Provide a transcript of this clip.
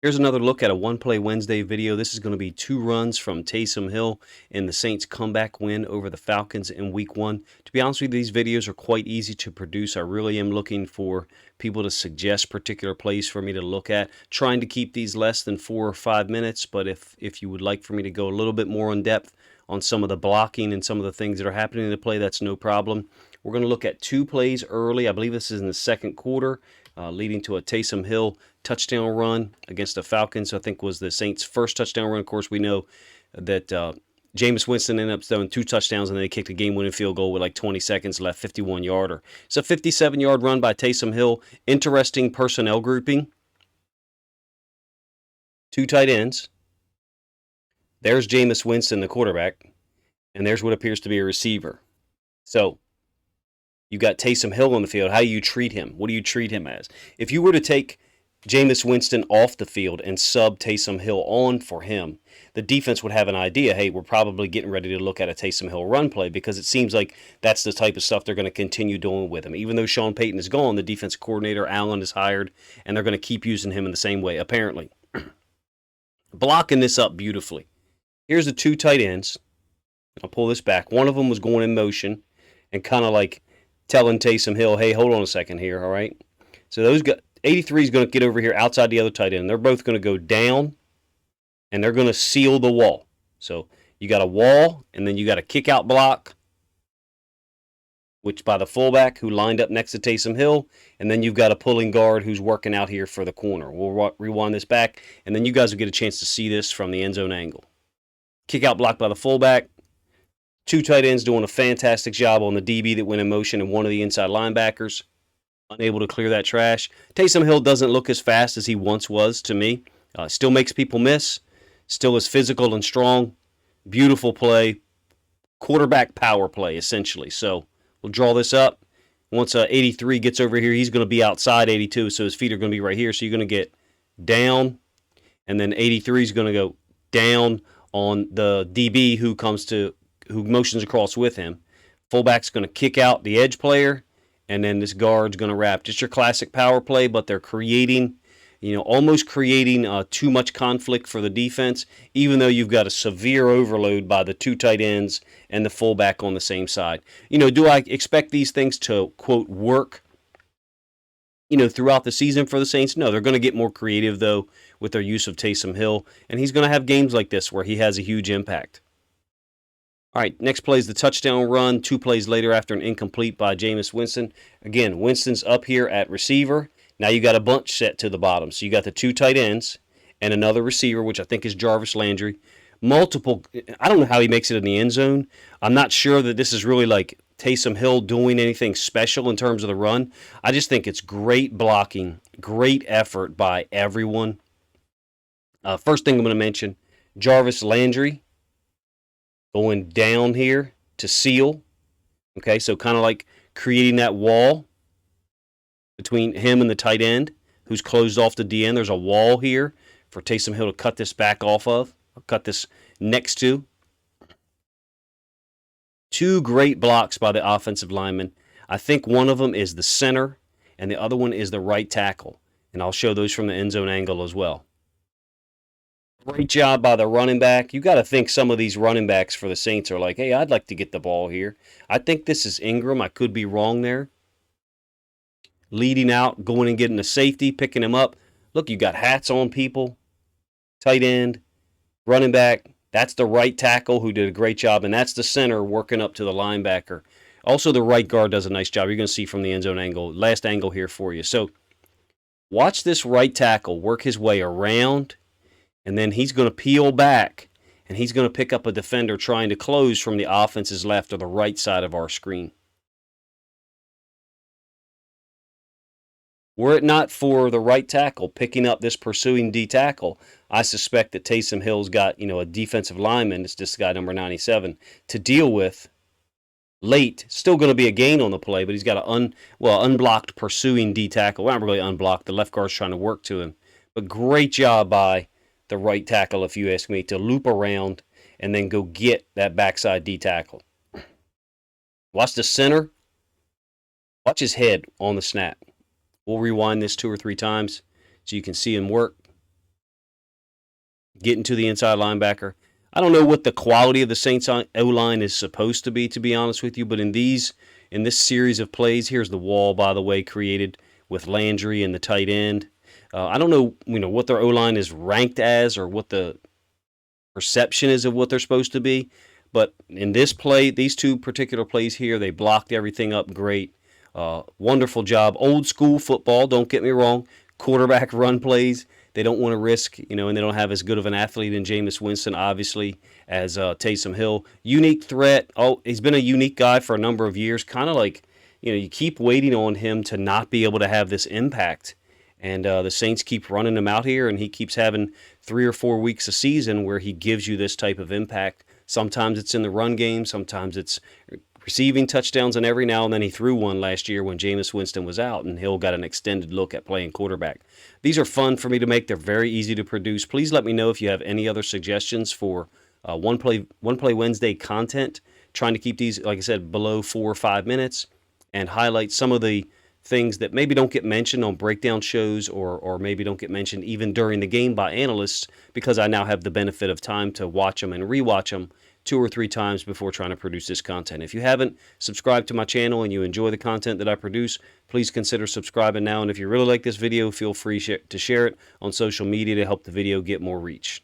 Here's another look at a One Play Wednesday video. This is going to be 2 runs from Taysom Hill in the Saints' comeback win over the Falcons in Week 1. To be honest with you, these videos are quite easy to produce. I really am looking for people to suggest particular plays for me to look at. Trying to keep these less than 4 or 5 minutes, but if you would like for me to go a little bit more in depth on some of the blocking and some of the things that are happening in the play, that's no problem. We're going to look at 2 plays early. I believe this is in the second quarter, leading to a Taysom Hill touchdown run against the Falcons. I think was the Saints' first touchdown run. Of course, we know that Jameis Winston ended up throwing 2 touchdowns, and then they kicked a game-winning field goal with like 20 seconds left, 51-yarder. It's a 57-yard run by Taysom Hill. Interesting personnel grouping. 2 tight ends. There's Jameis Winston, the quarterback, and there's what appears to be a receiver. So you got Taysom Hill on the field. How do you treat him? What do you treat him as? If you were to take Jameis Winston off the field and sub Taysom Hill on for him, the defense would have an idea, hey, we're probably getting ready to look at a Taysom Hill run play, because it seems like that's the type of stuff they're going to continue doing with him. Even though Sean Payton is gone, the defensive coordinator, Allen, is hired, and they're going to keep using him in the same way, apparently. Blocking this up beautifully. Here's the 2 tight ends. I'll pull this back. One of them was going in motion and kind of like telling Taysom Hill, hey, hold on a second here, all right? So those guys, 83 is going to get over here outside the other tight end. They're both going to go down, and they're going to seal the wall. So you got a wall, and then you got a kick-out block, which by the fullback who lined up next to Taysom Hill, and then you've got a pulling guard who's working out here for the corner. We'll rewind this back, and then you guys will get a chance to see this from the end zone angle. Kick-out block by the fullback. 2 tight ends doing a fantastic job on the DB that went in motion, and one of the inside linebackers unable to clear that trash. Taysom Hill doesn't look as fast as he once was to me. Still makes people miss. Still is physical and strong. Beautiful play. Quarterback power play, essentially. So we'll draw this up. Once 83 gets over here, he's going to be outside 82, so his feet are going to be right here. So you're going to get down, and then 83 is going to go down on the DB who motions across with him. Fullback's going to kick out the edge player, and then this guard's going to wrap. Just your classic power play, but they're creating, almost creating too much conflict for the defense, even though you've got a severe overload by the 2 tight ends and the fullback on the same side. Do I expect these things to, quote, work, throughout the season for the Saints? No, they're going to get more creative, though, with their use of Taysom Hill, and he's going to have games like this where he has a huge impact. All right, next play is the touchdown run, 2 plays later after an incomplete by Jameis Winston. Again, Winston's up here at receiver. Now you got a bunch set to the bottom. So you got the 2 tight ends and another receiver, which I think is Jarvis Landry. Multiple, I don't know how he makes it in the end zone. I'm not sure that this is really like Taysom Hill doing anything special in terms of the run. I just think it's great blocking, great effort by everyone. First thing I'm going to mention, Jarvis Landry going down here to seal. Okay, so kind of like creating that wall between him and the tight end who's closed off the DN. There's a wall here for Taysom Hill to cut this back off of, or cut this next to. 2 great blocks by the offensive lineman. I think one of them is the center, and the other one is the right tackle. And I'll show those from the end zone angle as well. Great job by the running back. You got to think some of these running backs for the Saints are like, hey, I'd like to get the ball here. I think this is Ingram. I could be wrong there. Leading out, going and getting a safety, picking him up. Look, you got hats on people. Tight end, running back. That's the right tackle who did a great job, and that's the center working up to the linebacker. Also, the right guard does a nice job. You're going to see from the end zone angle. Last angle here for you. So watch this right tackle work his way around, and then he's going to peel back, and he's going to pick up a defender trying to close from the offense's left or the right side of our screen. Were it not for the right tackle picking up this pursuing D tackle, I suspect that Taysom Hill's got, a defensive lineman, it's this guy number 97, to deal with late. Still going to be a gain on the play, but he's got an unblocked pursuing D tackle. Well, not really unblocked. The left guard's trying to work to him. But great job by the right tackle, if you ask me, to loop around and then go get that backside D tackle. Watch the center. Watch his head on the snap. We'll rewind this 2 or 3 times so you can see him work. getting to the inside linebacker. I don't know what the quality of the Saints O-line is supposed to be honest with you, but in this series of plays, here's the wall, by the way, created with Landry and the tight end. I don't know, what their O-line is ranked as or what the perception is of what they're supposed to be, but in this play, these two particular plays here, they blocked everything up great. Wonderful job. Old school football, don't get me wrong. Quarterback run plays. They don't want to risk, and they don't have as good of an athlete in Jameis Winston, obviously, as Taysom Hill. Unique threat. Oh, he's been a unique guy for a number of years. Kind of like, you keep waiting on him to not be able to have this impact. And the Saints keep running him out here, and he keeps having 3 or 4 weeks a season where he gives you this type of impact. Sometimes it's in the run game. Sometimes it's receiving touchdowns, and every now and then he threw one last year when Jameis Winston was out, and Hill got an extended look at playing quarterback. These are fun for me to make. They're very easy to produce. Please let me know if you have any other suggestions for One Play Wednesday content. Trying to keep these, like I said, below 4 or 5 minutes and highlight some of the things that maybe don't get mentioned on breakdown shows or maybe don't get mentioned even during the game by analysts, because I now have the benefit of time to watch them and rewatch them 2 or 3 times before trying to produce this content. If you haven't subscribed to my channel and you enjoy the content that I produce, please consider subscribing now. And if you really like this video, feel free to share it on social media to help the video get more reach.